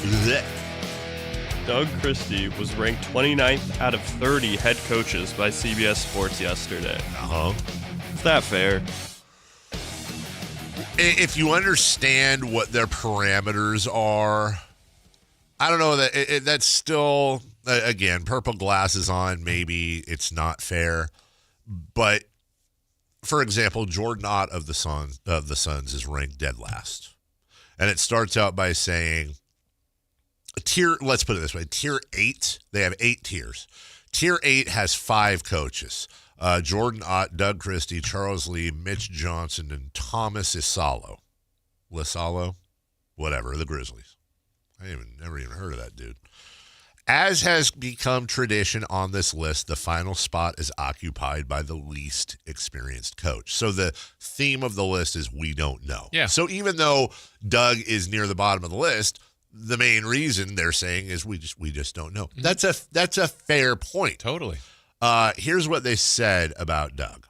Blech. Doug Christie was ranked 29th out of 30 head coaches by CBS Sports yesterday. Is that fair? If you understand what their parameters are, I don't know that that's still, again, purple glasses on, maybe it's not fair. But, for example, Jordan Ott of the Suns is ranked dead last. And it starts out by saying, let's put it this way, tier 8, they have 8 tiers. Tier 8 has 5 coaches. Jordan Ott, Doug Christie, Charles Lee, Mitch Johnson, and Thomas Isalo. Lisalo? Whatever, the Grizzlies. I never even heard of that dude. As has become tradition on this list, the final spot is occupied by the least experienced coach. So the theme of the list is we don't know. Yeah. So even though Doug is near the bottom of the list, the main reason they're saying is we just don't know. Mm-hmm. That's a fair point. Totally. Here's what they said about Doug.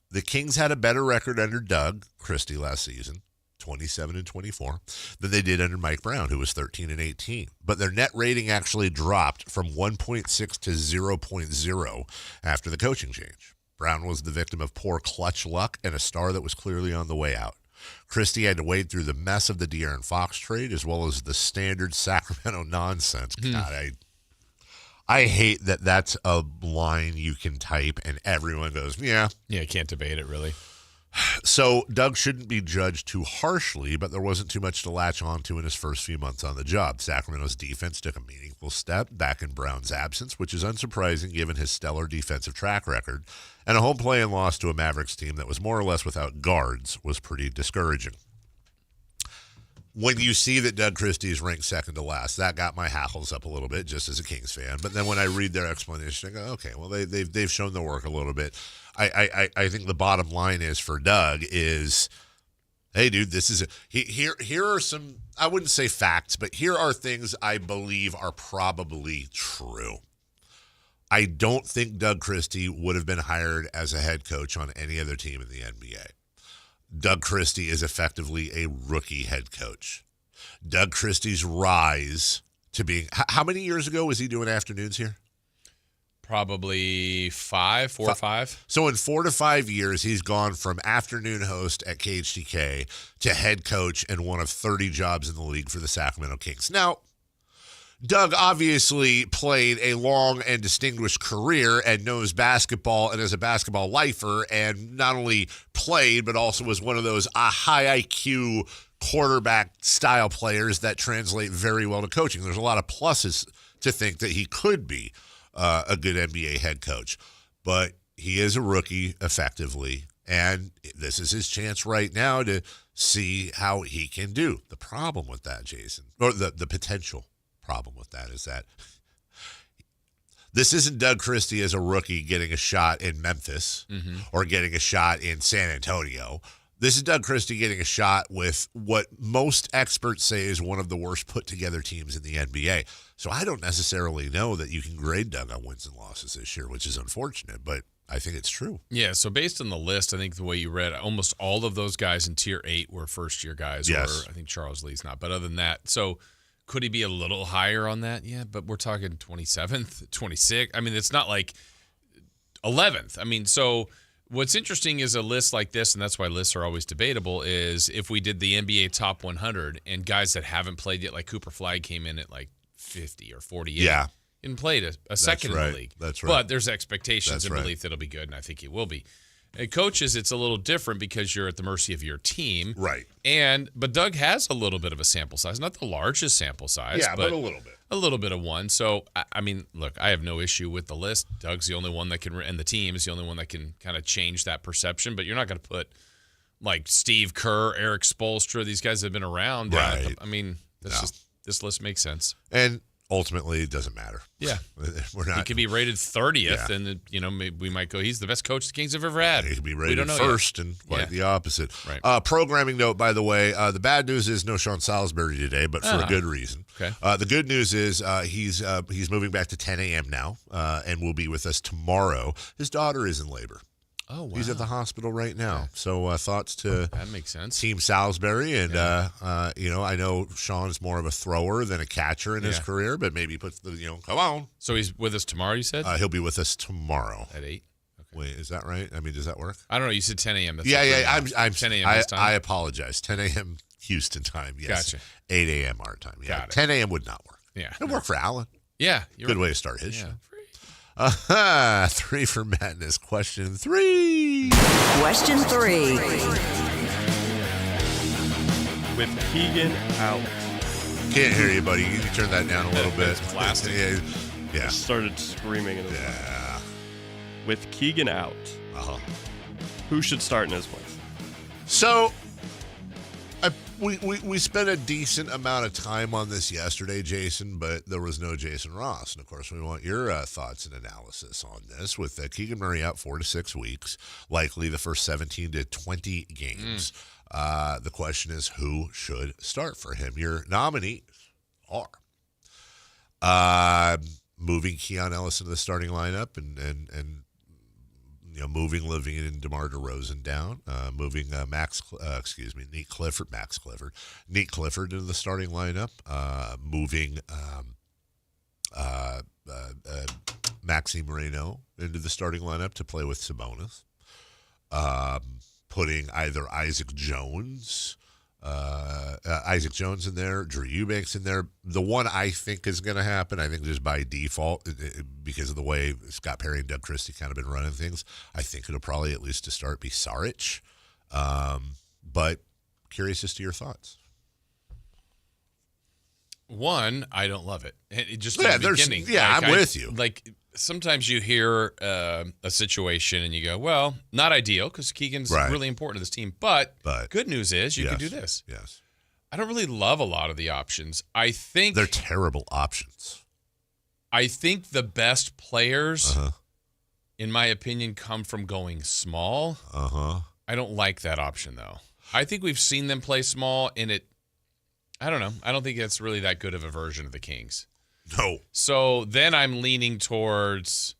The Kings had a better record under Doug Christie last season, 27-24, than they did under Mike Brown, who was 13-18. But their net rating actually dropped from 1.6 to 0.0 after the coaching change. Brown was the victim of poor clutch luck and a star that was clearly on the way out. Christie had to wade through the mess of the De'Aaron Fox trade as well as the standard Sacramento nonsense. God, I hate that that's a line you can type and everyone goes, yeah. Yeah, can't debate it, really. So Doug shouldn't be judged too harshly, but there wasn't too much to latch onto in his first few months on the job. Sacramento's defense took a meaningful step back in Brown's absence, which is unsurprising given his stellar defensive track record. And a home play-in loss to a Mavericks team that was more or less without guards was pretty discouraging. When you see that Doug Christie is ranked second to last, that got my hackles up a little bit, just as a Kings fan. But then when I read their explanation, I go, okay, well, they've shown their work a little bit. I think the bottom line is for Doug is, hey, dude, this is here are some, I wouldn't say facts, but here are things I believe are probably true. I don't think Doug Christie would have been hired as a head coach on any other team in the NBA. Doug Christie is effectively a rookie head coach. Doug Christie's rise to being, how many years ago was he doing afternoons here? Probably 4 or 5. So in 4 to 5 years, he's gone from afternoon host at KHTK to head coach and one of 30 jobs in the league for the Sacramento Kings. Now, Doug obviously played a long and distinguished career and knows basketball and is a basketball lifer and not only played but also was one of those high IQ quarterback style players that translate very well to coaching. There's a lot of pluses to think that he could be a good NBA head coach, but he is a rookie effectively, and this is his chance right now to see how he can do. The problem with that, Jason, or the potential problem with that is that this isn't Doug Christie as a rookie getting a shot in Memphis or getting a shot in San Antonio. This is Doug Christie getting a shot with what most experts say is one of the worst put-together teams in the NBA. So I don't necessarily know that you can grade Doug on wins and losses this year, which is unfortunate, but I think it's true. Yeah, so based on the list, I think the way you read, almost all of those guys in Tier 8 were first-year guys. Yes. Or I think Charles Lee's not. But other than that, so could he be a little higher on that? Yeah, but we're talking 27th, 26th. I mean, it's not like 11th. I mean, so what's interesting is a list like this, and that's why lists are always debatable, is if we did the NBA top 100 and guys that haven't played yet, like Cooper Flag came in at like 50 or 48. Yeah. And played a second in the league. That's right. But there's expectations and belief that it'll be good, and I think he will be. And coaches, it's a little different because you're at the mercy of your team. Right. But Doug has a little bit of a sample size. Not the largest sample size. Yeah, but a little bit. A little bit of one. So, I mean, look, I have no issue with the list. Doug's the only one that can, and the team is the only one that can kind of change that perception. But you're not going to put, like, Steve Kerr, Eric Spoelstra, these guys that have been around. Right. I mean, this list makes sense. And ultimately, it doesn't matter. Yeah. We're not. He could be rated 30th, and maybe we might go, he's the best coach the Kings have ever had. He could be rated first, and quite the opposite. Right. Programming note, by the way, the bad news is no Sean Salisbury today, but for a good reason. Okay. The good news is he's moving back to 10 a.m. now, and will be with us tomorrow. His daughter is in labor. Oh, wow. He's at the hospital right now. So thoughts to that makes sense. Team Salisbury. And, I know Sean's more of a thrower than a catcher in his career, but maybe he puts come on. So he's with us tomorrow, you said? He'll be with us tomorrow. At 8? Okay. Wait, is that right? I mean, does that work? I don't know. You said 10 a.m. That's I'm 10 a.m. this time? I apologize. 10 a.m. Houston time, yes. Gotcha. 8 a.m. our time. Yeah. Got it. 10 a.m. would not work. Yeah. It'd work for Alan. Yeah. Good way to start his show. Free. 3 for Madness. Question 3. Question 3. With Keegan out. Can't hear you, buddy. You can turn that down a little bit. It's plastic. Yeah. Started screaming in his mouth. With Keegan out, who should start in his place? So, we spent a decent amount of time on this yesterday, Jason, but there was no Jason Ross. And, of course, we want your thoughts and analysis on this. With Keegan Murray out 4 to 6 weeks, likely the first 17 to 20 games. The question is, who should start for him? Your nominees are moving Keon Ellis into the starting lineup and moving Levine and DeMar DeRozan down, moving Neat Clifford into the starting lineup, moving Maxi Moreno into the starting lineup to play with Sabonis, putting either Isaac Jones in there, Drew Eubanks in there. The one I think is going to happen, I think just by default, because of the way Scott Perry and Doug Christie kind of been running things, I think it'll probably, at least to start, be Saric. But curious as to your thoughts. One, I don't love it. Just in the beginning. Yeah, I'm with you. Like, sometimes you hear a situation and you go, well, not ideal because Keegan's really important to this team. But good news is you can do this. Yes. I don't really love a lot of the options. I think they're terrible options. I think the best players, in my opinion, come from going small. I don't like that option, though. I think we've seen them play small, and I don't know. I don't think it's really that good of a version of the Kings. No. So then I'm leaning towards,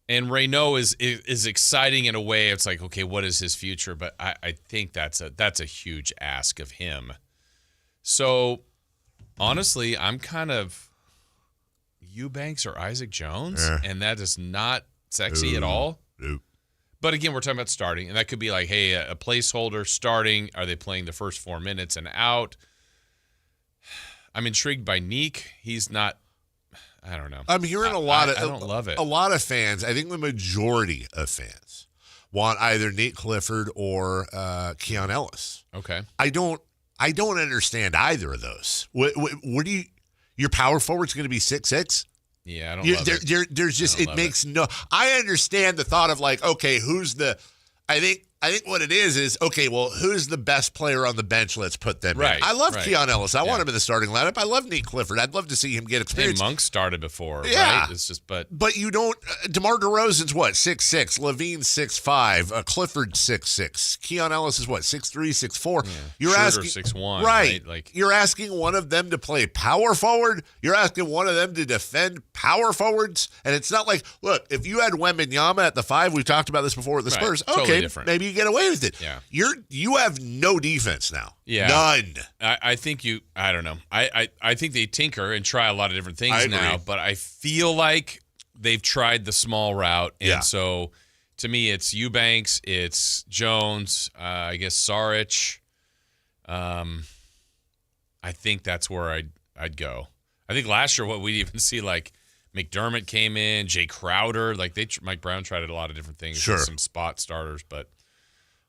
and Reynaud is exciting in a way. It's like, okay, what is his future? But I think that's a huge ask of him. So honestly, I'm kind of Eubanks or Isaac Jones, and that is not sexy at all. Nope. But again, we're talking about starting, and that could be like, hey, a placeholder starting. Are they playing the first 4 minutes and out? I'm intrigued by Neek. He's not. I don't know. I'm hearing I don't love it. A lot of fans, I think the majority of fans, want either Nate Clifford or Keon Ellis. Okay. I don't understand either of those. What do you? Your power forward's going to be 6'6"? Yeah, I don't love it. There's just, it makes no. I understand the thought of like, okay, who's the? I think what it is okay, well, who's the best player on the bench? Let's put them in. I love Keon Ellis. I want him in the starting lineup. I love Nate Clifford. I'd love to see him get experience. Hey, Monk started before, yeah. Right? It's just, but you don't. DeMar DeRozan's what, 6'6", Levine's 6'5", Clifford 6'6", Keon Ellis is what, 6'3", 6'4". Yeah. You're asking 6'1", right? Like you're asking one of them to play power forward. You're asking one of them to defend power forwards, and it's not like, look, if you had Wembanyama at the 5, we've talked about this before with the Spurs. Totally okay, maybe you get away with it. Yeah. You have no defense now. Yeah. None. I think I don't know. I think they tinker and try a lot of different things now, but I feel like they've tried the small route. And so to me, it's Eubanks, it's Jones, I guess Saric. I think that's where I'd go. I think last year what we'd even see, like McDermott came in, Jay Crowder, like Mike Brown tried a lot of different things, with some spot starters, but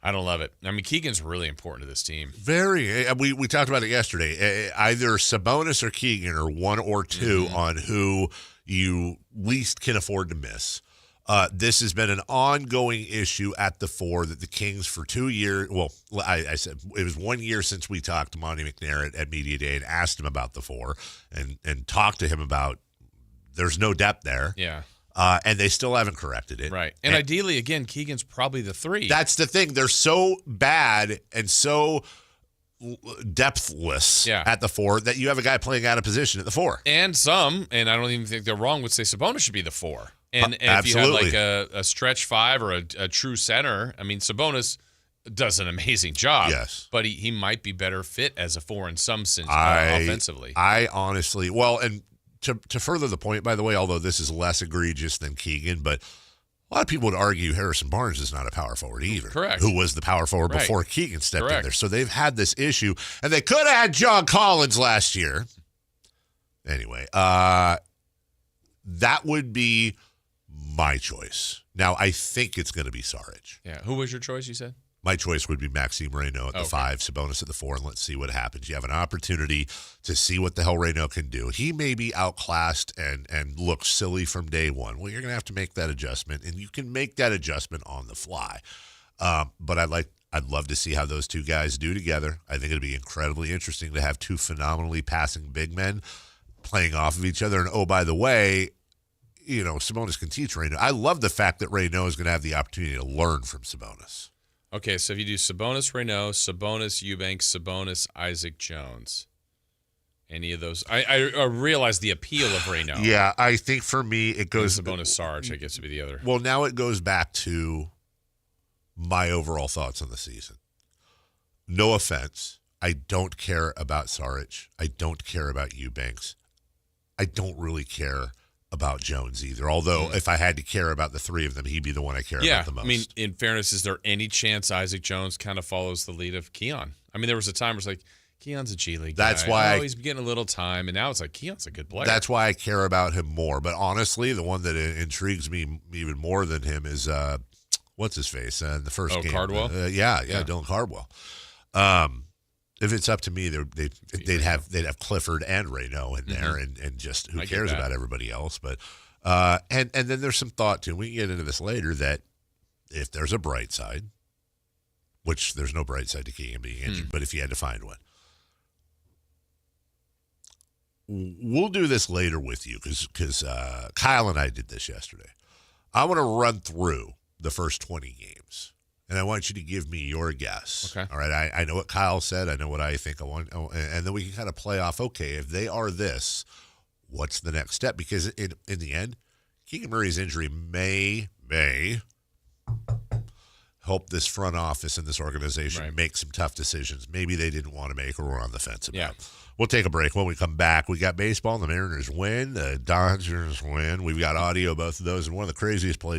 I don't love it. I mean, Keegan's really important to this team. Very. We talked about it yesterday. Either Sabonis or Keegan are one or two on who you least can afford to miss. This has been an ongoing issue at the 4 that the Kings for 2 years, well, I said it was 1 year since we talked to Monty McNair at Media Day and asked him about the 4 and talked to him about there's no depth there. Yeah. And they still haven't corrected it. Right. And ideally, again, Keegan's probably the 3. That's the thing. They're so bad and so depthless at the 4 that you have a guy playing out of position at the 4. And I don't even think they're wrong, would say Sabonis should be the 4. And if absolutely. you had like a stretch five or a true center, I mean, Sabonis does an amazing job. Yes. But he might be better fit as a 4 in some sense offensively. I honestly, well, and to further the point, by the way, although this is less egregious than Keegan, but a lot of people would argue Harrison Barnes is not a power forward either. Correct. Who was the power forward Right. before Keegan stepped in Correct. there. So they've had this issue, and they could have had John Collins last year. Anyway, that would be my choice. Now, I think it's going to be Saric. Yeah. Who was your choice, you said? My choice would be Maxime Reynaud at the Okay. 5, Sabonis at the 4, and let's see what happens. You have an opportunity to see what the hell Reynaud can do. He may be outclassed and look silly from day one. Well, you're going to have to make that adjustment, and you can make that adjustment on the fly. But I'd love to see how those two guys do together. I think it'd be incredibly interesting to have two phenomenally passing big men playing off of each other. And, oh, by the way, you know, Sabonis can teach Reynaud. I love the fact that Reynaud is going to have the opportunity to learn from Sabonis. Okay, so if you do Sabonis, Reynaud, Sabonis, Eubanks, Sabonis, Isaac Jones, any of those, I realize the appeal of Reynaud. Yeah, I think for me it goes And Sabonis, Saric, I guess would be the other. Well, now it goes back to my overall thoughts on the season. No offense, I don't care about Saric. I don't care about Eubanks. I don't really care about Jones either. Although, if I had to care about the three of them, he'd be the one I care about the most. I mean, in fairness, is there any chance Isaac Jones kind of follows the lead of Keon? I mean, there was a time where it's like, Keon's a G League That's guy. why he's getting a little time, and now it's like, Keon's a good player. That's why I care about him more. But honestly, the one that intrigues me even more than him is, what's his face in the first game? Cardwell? Yeah, Dylan Cardwell. If it's up to me, they'd have Clifford and Reynaud in there, and just who cares about everybody else. But and then there's some thought too. We can get into this later that if there's a bright side, which there's no bright side to Keegan being injured, but if you had to find one, we'll do this later with you because Kyle and I did this yesterday. I want to run through the first 20 games. And I want you to give me your guess. Okay. All right. I know what Kyle said. I know what I think I want. And then we can kind of play off, okay, if they are this, what's the next step? Because in the end, Keegan Murray's injury may help this front office and this organization make some tough decisions maybe they didn't want to make or were on the fence about. Yeah. We'll take a break. When we come back, we got baseball. The Mariners win. The Dodgers win. We've got audio, both of those. And one of the craziest plays